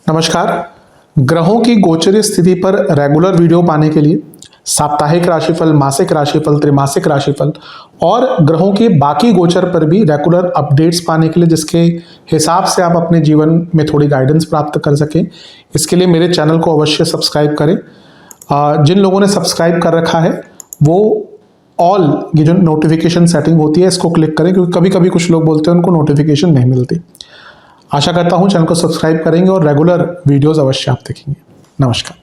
नमस्कार। ग्रहों की गोचरीय स्थिति पर रेगुलर वीडियो पाने के लिए साप्ताहिक राशिफल, मासिक राशिफल, त्रैमासिक राशिफल और ग्रहों के बाकी गोचर पर भी रेगुलर अपडेट्स पाने के लिए, जिसके हिसाब से आप अपने जीवन में थोड़ी गाइडेंस प्राप्त कर सकें, इसके लिए मेरे चैनल को अवश्य सब्सक्राइब करें। जिन लोगों ने सब्सक्राइब कर रखा है वो ऑल ये जो नोटिफिकेशन सेटिंग होती है इसको क्लिक करें, क्योंकि कभी कभी कुछ लोग बोलते हैं उनको नोटिफिकेशन नहीं मिलती। आशा करता हूं चैनल को सब्सक्राइब करेंगे और रेगुलर वीडियोस अवश्य आप देखेंगे। नमस्कार।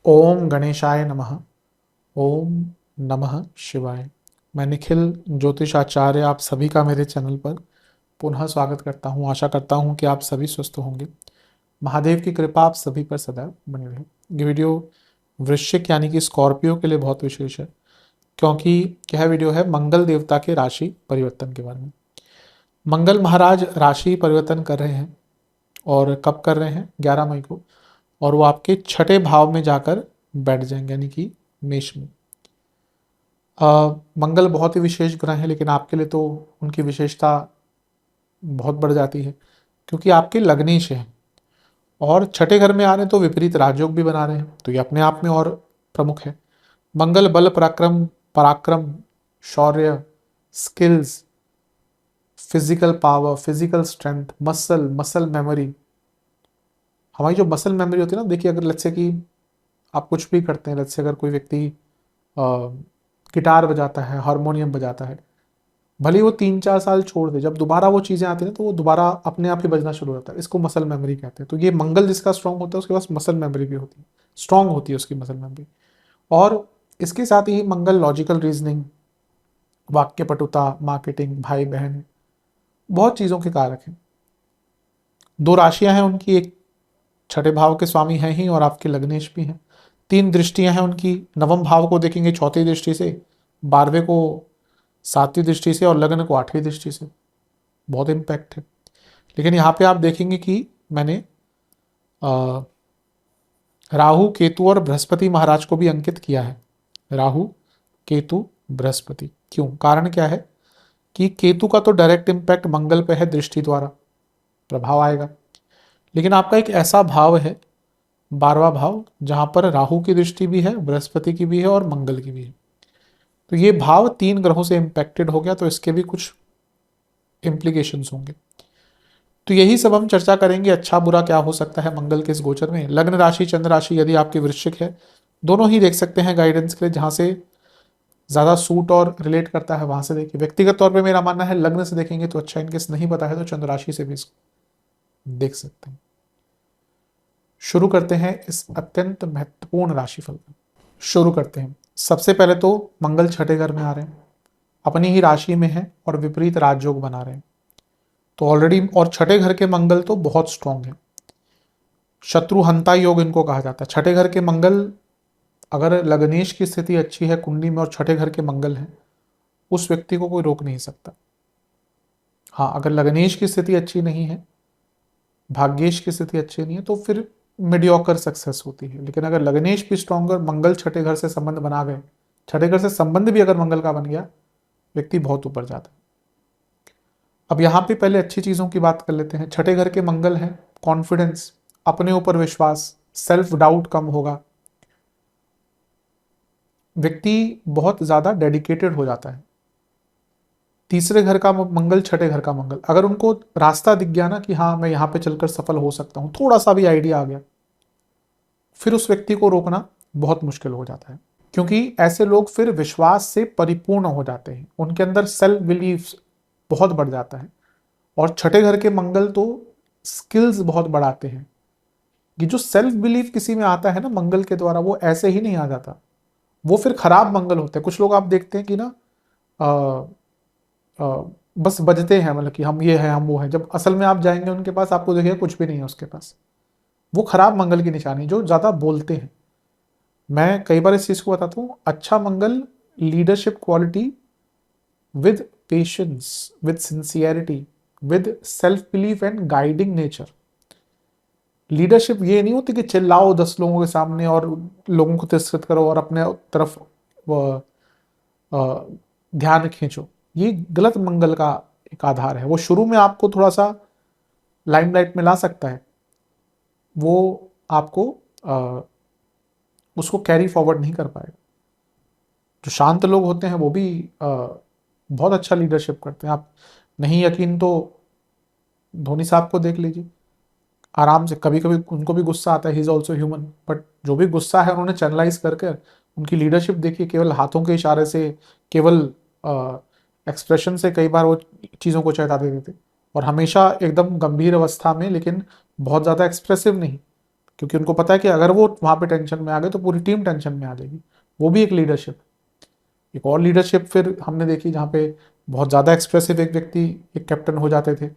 ओम गणेशाय नमः। ओम नमः शिवाय। मैं निखिल ज्योतिष आचार्य आप सभी का मेरे चैनल पर पुनः स्वागत करता हूं। आशा करता हूं कि आप सभी स्वस्थ होंगे। महादेव की कृपा आप सभी पर सदैव बनी रहे। ये वीडियो वृश्चिक यानी कि स्कॉर्पियो के लिए बहुत विशेष है, क्योंकि यह वीडियो है मंगल देवता के राशि परिवर्तन के बारे में। मंगल महाराज राशि परिवर्तन कर रहे हैं, और कब कर रहे हैं? 11 मई को, और वो आपके छठे भाव में जाकर बैठ जाएंगे, यानी कि मेष में। मंगल बहुत ही विशेष ग्रह है, लेकिन आपके लिए तो उनकी विशेषता बहुत बढ़ जाती है, क्योंकि आपके लग्नेश हैं और छठे घर में आ रहे हैं, तो विपरीत राजयोग भी बना रहे हैं, तो ये अपने आप में और प्रमुख है। मंगल बल पराक्रम, शौर्य, skills, physical power, physical strength, muscle memory. हमारी जो मसल मेमोरी होती है ना, देखिए अगर लेट्स से कि आप कुछ भी करते हैं, लेट्स से अगर कोई व्यक्ति गिटार बजाता है, हारमोनियम बजाता है, भले ही वो 3-4 साल छोड़ दे, जब दोबारा वो चीज़ें आती हैं तो वो दोबारा अपने आप ही बजना शुरू होता है। इसको मसल मेमोरी कहते हैं। तो ये मंगल जिसका स्ट्रांग होता है उसके पास मसल मेमोरी भी होती है, स्ट्रांग होती है उसकी मसल मेमोरी। और इसके साथ ही मंगल लॉजिकल रीजनिंग, वाक्य पटुता, मार्केटिंग, भाई बहन, बहुत चीज़ों के कारक हैं। 2 राशियां हैं उनकी, एक छठे भाव के स्वामी हैं ही और आपके लग्नेश भी हैं। 3 दृष्टियां हैं उनकी, नवम भाव को देखेंगे चौथी दृष्टि से, 12वें को 7वीं दृष्टि से और लग्न को 8वीं दृष्टि से। बहुत इम्पैक्ट है। लेकिन यहाँ पे आप देखेंगे कि मैंने राहु, केतु और बृहस्पति महाराज को भी अंकित किया है। राहु, केतु, बृहस्पति। क्यों? कारण क्या है कि केतु का तो डायरेक्ट इम्पैक्ट मंगल पे है, दृष्टि द्वारा प्रभाव आएगा। लेकिन आपका एक ऐसा भाव है 12वां भाव, जहां पर राहु की दृष्टि भी है, बृहस्पति की भी है और मंगल की भी है। तो ये भाव 3 ग्रहों से इम्पैक्टेड हो गया, तो इसके भी कुछ इम्प्लीकेशंस होंगे। तो यही सब हम चर्चा करेंगे, अच्छा बुरा क्या हो सकता है मंगल के इस गोचर में। लग्न राशि, चंद्र राशि यदि आपकी वृश्चिक है, दोनों ही देख सकते हैं गाइडेंस के लिए। जहां से ज़्यादा सूट और रिलेट करता है वहां से देखिए। व्यक्तिगत तौर पे मेरा मानना है लग्न से देखेंगे तो अच्छा, इनकेस नहीं पता है तो चंद्र राशि से भी इसको देख सकते हैं। शुरू करते हैं इस अत्यंत महत्वपूर्ण राशिफल को। शुरू करते हैं। सबसे पहले तो मंगल छठे घर में आ रहे हैं, अपनी ही राशि में है और विपरीत राजयोग बना रहे हैं, तो ऑलरेडी। और छठे घर के मंगल तो बहुत स्ट्रांग है, शत्रुहंता योग इनको कहा जाता है। छठे घर के मंगल, अगर लग्नेश की स्थिति अच्छी है कुंडली में और छठे घर के मंगल हैं, उस व्यक्ति को कोई रोक नहीं सकता। हाँ, अगर लग्नेश की स्थिति अच्छी नहीं है, भाग्येश की स्थिति अच्छी नहीं है, तो फिर मीडियोकर सक्सेस होती है। लेकिन अगर लग्नेश भी स्ट्रॉन्गर, मंगल छठे घर से संबंध बना गए, छठे घर से संबंध भी अगर मंगल का बन गया, व्यक्ति बहुत ऊपर जाता है। अब यहाँ पे पहले अच्छी चीजों की बात कर लेते हैं। छठे घर के मंगल हैं, कॉन्फिडेंस, अपने ऊपर विश्वास, सेल्फ डाउट कम होगा, व्यक्ति बहुत ज्यादा डेडिकेटेड हो जाता है। तीसरे घर का मंगल, छठे घर का मंगल, अगर उनको रास्ता दिख गया ना कि हाँ मैं यहाँ पे चलकर सफल हो सकता हूँ, थोड़ा सा भी आइडिया आ गया, फिर उस व्यक्ति को रोकना बहुत मुश्किल हो जाता है। क्योंकि ऐसे लोग फिर विश्वास से परिपूर्ण हो जाते हैं, उनके अंदर सेल्फ बिलीफ बहुत बढ़ जाता है। और छठे घर के मंगल तो स्किल्स बहुत बढ़ाते हैं। ये जो सेल्फ बिलीफ किसी में आता है ना मंगल के द्वारा, वो ऐसे ही नहीं आ जाता, वो फिर खराब मंगल होते हैं। कुछ लोग आप देखते हैं कि ना बस बजते हैं, मतलब कि हम ये हैं, हम वो हैं। जब असल में आप जाएंगे उनके पास, आपको देखिएगा कुछ भी नहीं है उसके पास। वो खराब मंगल की निशानी, जो ज़्यादा बोलते हैं। मैं कई बार इस चीज़ को बताता हूँ। अच्छा Mangal leadership quality with patience, with sincerity, with self belief and guiding nature. Leadership ये नहीं होती कि चिल्लाओ 10 लोगों के सामने और लोगों को तिरस्कृत करो और अपने तरफ ध्यान खींचो। ये गलत मंगल का एक आधार है। वो शुरू में आपको थोड़ा सा लाइमलाइट में ला सकता है, वो आपको उसको कैरी फॉरवर्ड नहीं कर पाएगा। जो शांत लोग होते हैं वो भी बहुत अच्छा लीडरशिप करते हैं। आप नहीं यकीन तो धोनी साहब को देख लीजिए, आराम से, कभी कभी उनको भी गुस्सा आता है, he is also human, but जो भी गुस्सा है उन्होंने चैनलाइज करके उनकी लीडरशिप देखिए, केवल हाथों के इशारे से, केवल एक्सप्रेशन से कई बार वो चीज़ों को चेता देते थे, और हमेशा एकदम गंभीर अवस्था में, लेकिन बहुत ज़्यादा एक्सप्रेसिव नहीं, क्योंकि उनको पता है कि अगर वो वहाँ पे टेंशन में आ गए तो पूरी टीम टेंशन में आ जाएगी। वो भी एक लीडरशिप। एक और लीडरशिप फिर हमने देखी जहाँ पे बहुत ज़्यादा एक्सप्रेसिव एक व्यक्ति एक कैप्टन हो जाते थे,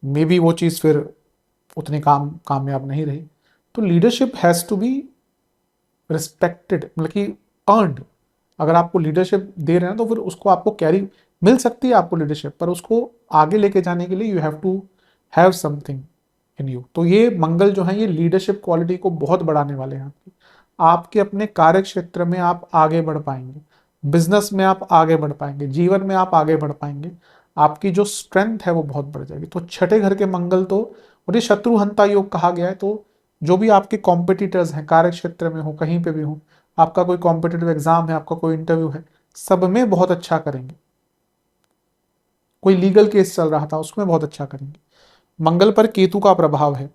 मे बी वो चीज़ फिर उतनी कामयाब नहीं रही। तो leadership has to be respected, मतलब कि अर्नड। अगर आपको लीडरशिप दे रहे हैं तो फिर उसको आपको कैरी मिल सकती है आपको लीडरशिप, पर उसको आगे लेके जाने के लिए you have to have something in you. तो ये मंगल जो है ये लीडरशिप क्वालिटी को बहुत बढ़ाने वाले हैं आपकी। आपके अपने कार्य क्षेत्र में आप आगे बढ़ पाएंगे, बिजनेस में आप आगे बढ़ पाएंगे, जीवन में आप आगे बढ़ पाएंगे, आपकी जो स्ट्रेंथ है वो बहुत बढ़ जाएगी। तो छठे घर के मंगल तो, और ये शत्रुहंता योग कहा गया है, तो जो भी आपके कॉम्पिटिटर्स हैं कार्य क्षेत्र में हो, कहीं पे भी हो, आपका कोई कॉम्पिटिटिव एग्जाम है, आपका कोई इंटरव्यू है, सब में बहुत अच्छा करेंगे। कोई लीगल केस चल रहा था उसमें बहुत अच्छा करेंगे। मंगल पर केतु का प्रभाव है,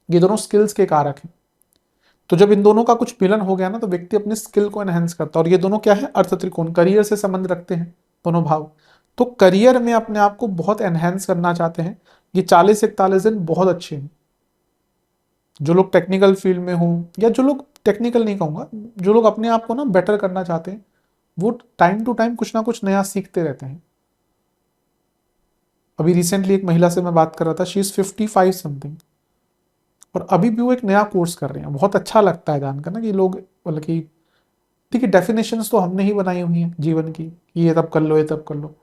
ये दोनों स्किल्स के कारक हैं। तो जब इन दोनों का कुछ मिलन हो गया ना, तो व्यक्ति अपने स्किल को एनहेंस करता है, और ये दोनों क्या है, अर्थ त्रिकोण, करियर से संबंध रखते हैं दोनों भाव। तो करियर में अपने आप को बहुत एनहेंस करना चाहते हैं, ये 40-41 दिन बहुत अच्छे हैं। जो लोग टेक्निकल फील्ड में हों, या जो लोग, टेक्निकल नहीं कहूंगा, जो लोग अपने आप को ना बेटर करना चाहते हैं, वो टाइम टू टाइम कुछ ना कुछ नया सीखते रहते हैं। अभी रिसेंटली एक महिला से मैं बात कर रहा था, शी इज 55 समथिंग, और अभी भी वो एक नया कोर्स कर रहे हैं। बहुत अच्छा लगता है जानकर ना कि लोग, मतलब कि ठीक है, डेफिनेशंस तो हमने ही बनाई हुई हैं जीवन की, ये तब कर लो, ये तब कर लो।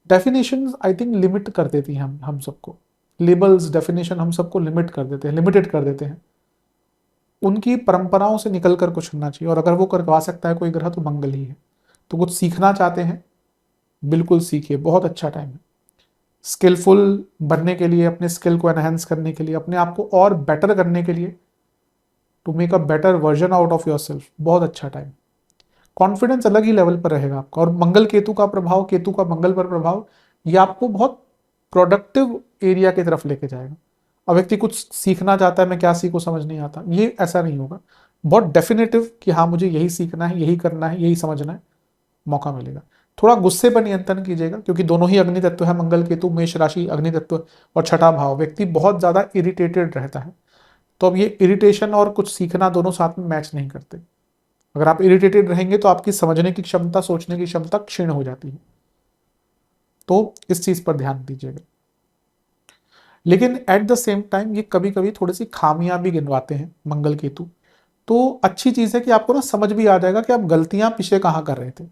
डेफिनेशंस आई थिंक लिमिट कर देती हैं हम सबको। लेबल्स, डेफिनेशन हम सबको लिमिट कर देते हैं, लिमिटेड कर देते हैं। उनकी परंपराओं से निकल कर कुछ होना चाहिए, और अगर वो करवा सकता है कोई ग्रह तो मंगल ही है। तो कुछ सीखना चाहते हैं, बिल्कुल सीखिए, बहुत अच्छा टाइम है। स्किलफुल बनने के लिए, अपने स्किल को एनहेंस करने के लिए, अपने आप को और बेटर करने के लिए, to make a better version out of yourself, बहुत अच्छा टाइम। कॉन्फिडेंस अलग ही लेवल पर रहेगा आपका। और मंगल केतु का प्रभाव, केतु का मंगल पर प्रभाव, ये आपको बहुत प्रोडक्टिव एरिया की तरफ लेके जाएगा। अब व्यक्ति कुछ सीखना चाहता है, मैं क्या सीखूं समझ नहीं आता, ये ऐसा नहीं होगा। बहुत डेफिनेटिव कि हाँ मुझे यही सीखना है, यही करना है, यही समझना है, मौका मिलेगा। थोड़ा गुस्से पर नियंत्रण कीजिएगा, क्योंकि दोनों ही अग्नि तत्व है, मंगल केतु, मेष राशि अग्नि तत्व, और छठा भाव, व्यक्ति बहुत ज्यादा इरिटेटेड रहता है। तो अब ये इरिटेशन और कुछ सीखना दोनों साथ में मैच नहीं करते। अगर आप इरिटेटेड रहेंगे तो आपकी समझने की क्षमता, सोचने की क्षमता क्षीण हो जाती है। तो इस चीज पर ध्यान दीजिएगा। लेकिन एट द सेम टाइम ये कभी कभी थोड़ी सी खामियां भी गिनवाते हैं मंगल केतु। तो अच्छी चीज है कि आपको ना समझ भी आ जाएगा कि आप गलतियां पीछे कहाँ कर रहे थे।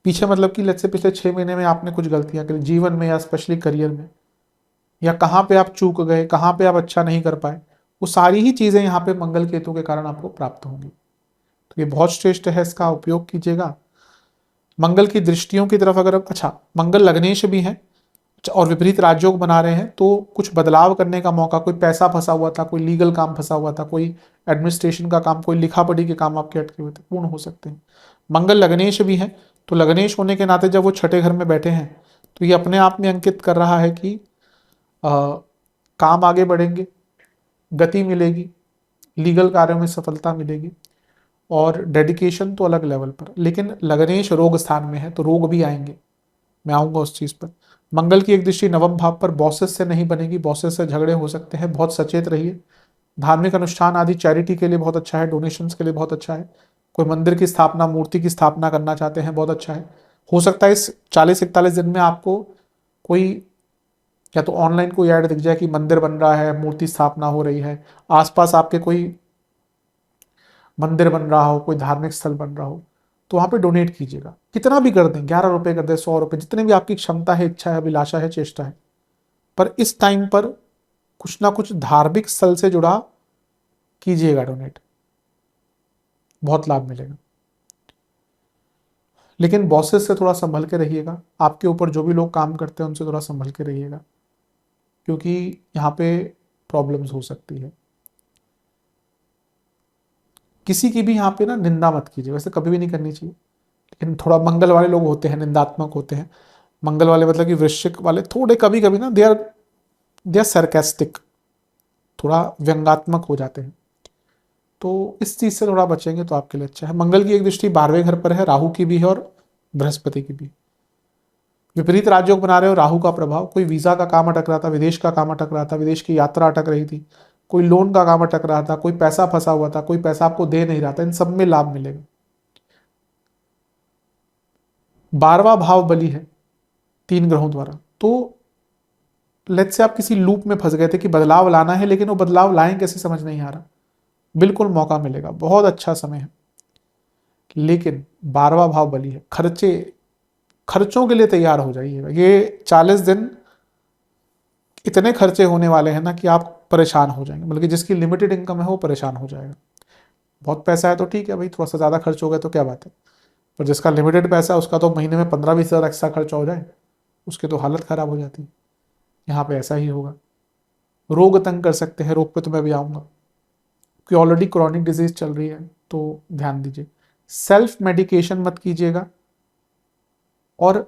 पीछे मतलब कि लेट्स से पिछले 6 महीने में आपने कुछ गलतियां करी जीवन में, या स्पेशली करियर में, या कहाँ पे आप चूक गए, कहाँ पे आप अच्छा नहीं कर पाए, वो सारी ही चीजें यहाँ पे मंगल केतु के कारण आपको प्राप्त होंगी। तो ये बहुत श्रेष्ठ है, इसका उपयोग कीजिएगा। मंगल की दृष्टियों की तरफ अगर अच्छा, मंगल लग्नेश भी है और विपरीत राजयोग बना रहे हैं, तो कुछ बदलाव करने का मौका, कोई पैसा फंसा हुआ था, कोई लीगल काम फंसा हुआ था, कोई एडमिनिस्ट्रेशन का काम, कोई लिखा पढ़ी के काम आपके अटके हुए थे, पूर्ण हो सकते हैं। मंगल लग्नेश भी है, तो लग्नेश होने के नाते जब वो छठे घर में बैठे हैं, तो ये अपने आप में अंकित कर रहा है कि काम आगे बढ़ेंगे, गति मिलेगी, लीगल कार्यों में सफलता मिलेगी, और डेडिकेशन तो अलग लेवल पर। लेकिन लग्नेश रोग स्थान में है, तो रोग भी आएंगे, मैं आऊंगा उस चीज पर। मंगल की एक दृष्टि नवम भाव पर, बॉसेस से नहीं बनेगी, बॉसेस से झगड़े हो सकते हैं, बहुत सचेत रहिए। धार्मिक अनुष्ठान आदि चैरिटी के लिए बहुत अच्छा है, डोनेशंस के लिए बहुत अच्छा है। कोई मंदिर की स्थापना, मूर्ति की स्थापना करना चाहते हैं, बहुत अच्छा है। हो सकता है इस 40-41 दिन में आपको कोई, या तो ऑनलाइन कोई ऐड दिख जाए कि मंदिर बन रहा है, मूर्ति स्थापना हो रही है, आसपास आपके कोई मंदिर बन रहा हो, कोई धार्मिक स्थल बन रहा हो, तो वहां पे डोनेट कीजिएगा। कितना भी कर दें, 11 रुपए कर दें, 100 रुपए, जितने भी आपकी क्षमता है, इच्छा है, अभिलाषा है, चेष्टा है, पर इस टाइम पर कुछ ना कुछ धार्मिक स्थल से जुड़ा कीजिएगा डोनेट, बहुत लाभ मिलेगा। लेकिन बॉसेस से थोड़ा संभल के रहिएगा, आपके ऊपर जो भी लोग काम करते हैं उनसे थोड़ा संभल के रहिएगा, क्योंकि यहाँ पे प्रॉब्लम्स हो सकती है। किसी की भी यहाँ पे ना निंदा मत कीजिए, वैसे कभी भी नहीं करनी चाहिए, लेकिन थोड़ा मंगल वाले लोग होते हैं, निंदात्मक होते हैं। मंगल वाले मतलब कि वृश्चिक वाले थोड़े कभी कभी ना दे आर सरकास्टिक, थोड़ा व्यंगात्मक हो जाते हैं, तो इस चीज से थोड़ा बचेंगे तो आपके लिए अच्छा है। मंगल की एक दृष्टि 12वें घर पर है, राहु की भी है और बृहस्पति की भी। विपरीत राज्यों को बना रहे हो, राहु का प्रभाव, कोई वीजा का काम अटक रहा था, विदेश का काम अटक रहा था, विदेश की यात्रा अटक रही थी, कोई लोन का काम अटक रहा था, कोई पैसा फंसा हुआ था, कोई पैसा आपको दे नहीं रहा था, इन सब में लाभ मिलेगा। 12वां भाव बली है 3 ग्रहों द्वारा, तो लेट्स से आप किसी लूप में फंस गए थे कि बदलाव लाना है, लेकिन वो बदलाव लाएं कैसे समझ नहीं आ रहा, बिल्कुल मौका मिलेगा, बहुत अच्छा समय है। लेकिन 12वां भाव बली है, खर्चों के लिए तैयार हो जाइएगा। ये 40 दिन इतने खर्चे होने वाले हैं ना कि आप परेशान हो जाएंगे, बल्कि जिसकी लिमिटेड इनकम है वो परेशान हो जाएगा। बहुत पैसा है तो ठीक है भाई, थोड़ा सा ज़्यादा खर्च हो गया तो क्या बात है, पर जिसका लिमिटेड पैसा है उसका तो महीने में 15-20 हज़ार एक्स्ट्रा खर्चा हो जाए, उसकी तो हालत खराब हो जाती है। यहाँ पे ऐसा ही होगा। रोग तंग कर सकते हैं, रोग पे तो मैं भी आऊँगा, कि ऑलरेडी क्रॉनिक डिजीज चल रही है तो ध्यान दीजिए। सेल्फ मेडिकेशन मत कीजिएगा, और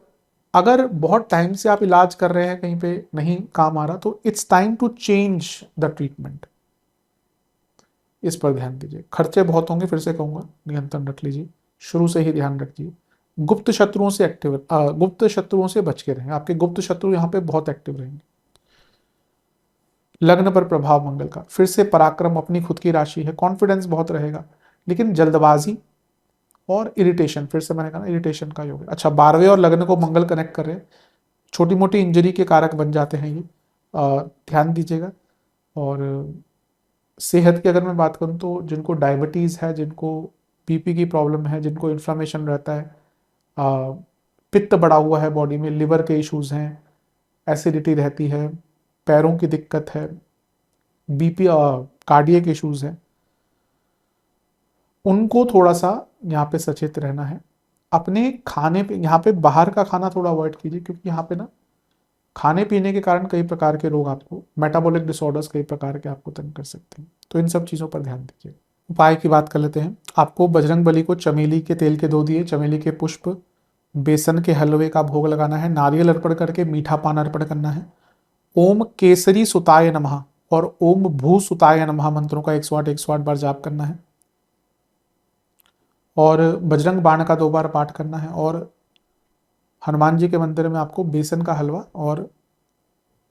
अगर बहुत टाइम से आप इलाज कर रहे हैं, कहीं पे नहीं काम आ रहा, तो it's time to change the treatment, इस पर ध्यान दीजिए। खर्चे बहुत होंगे, फिर से कहूंगा नियंत्रण रख लीजिए, शुरू से ही ध्यान रखिए। गुप्त शत्रुओं से बच के रहें, आपके गुप्त शत्रु यहाँ पे बहुत एक्टिव रहेंगे। लग्न पर प्रभाव मंगल का, फिर से पराक्रम, अपनी खुद की राशि है, कॉन्फिडेंस बहुत रहेगा, लेकिन जल्दबाजी और इरिटेशन, फिर से मैंने कहा ना इरिटेशन का योग है। अच्छा, 12वें और लग्न को मंगल कनेक्ट कर रहे हैं, छोटी मोटी इंजरी के कारक बन जाते हैं ये, ध्यान दीजिएगा। और सेहत की अगर मैं बात करूं तो जिनको डायबिटीज़ है, जिनको बीपी की प्रॉब्लम है, जिनको इन्फ्लामेशन रहता है, पित्त बढ़ा हुआ है बॉडी में, लिवर के इश्यूज हैं, एसिडिटी रहती है, पैरों की दिक्कत है, बीपी कार्डियक इश्यूज हैं, उनको थोड़ा सा यहाँ पे सचेत रहना है। अपने खाने पे, यहाँ पे बाहर का खाना थोड़ा अवॉइड कीजिए, क्योंकि यहाँ पे ना खाने पीने के कारण कई प्रकार के रोग, आपको मेटाबॉलिक डिसऑर्डर्स कई प्रकार के आपको तंग कर सकते हैं, तो इन सब चीज़ों पर ध्यान दीजिए। उपाय की बात कर लेते हैं। आपको बजरंग बली को चमेली के तेल के 2 दिए, चमेली के पुष्प, बेसन के हलवे का भोग लगाना है, नारियल अर्पण करके मीठा पान अर्पण करना है। ओम केसरी सुताय नमः और ओम भू सुताय नमः मंत्रों का 108 बार जाप करना है, और बजरंग बाण का 2 बार पाठ करना है, और हनुमान जी के मंदिर में आपको बेसन का हलवा और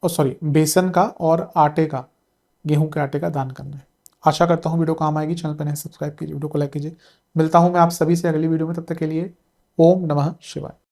बेसन का और आटे का, गेहूं के आटे का दान करना है। आशा करता हूँ वीडियो काम आएगी। चैनल पर नए सब्सक्राइब कीजिए, वीडियो को लाइक कीजिए। मिलता हूँ मैं आप सभी से अगली वीडियो में, तब तक के लिए ओम नमः शिवाय।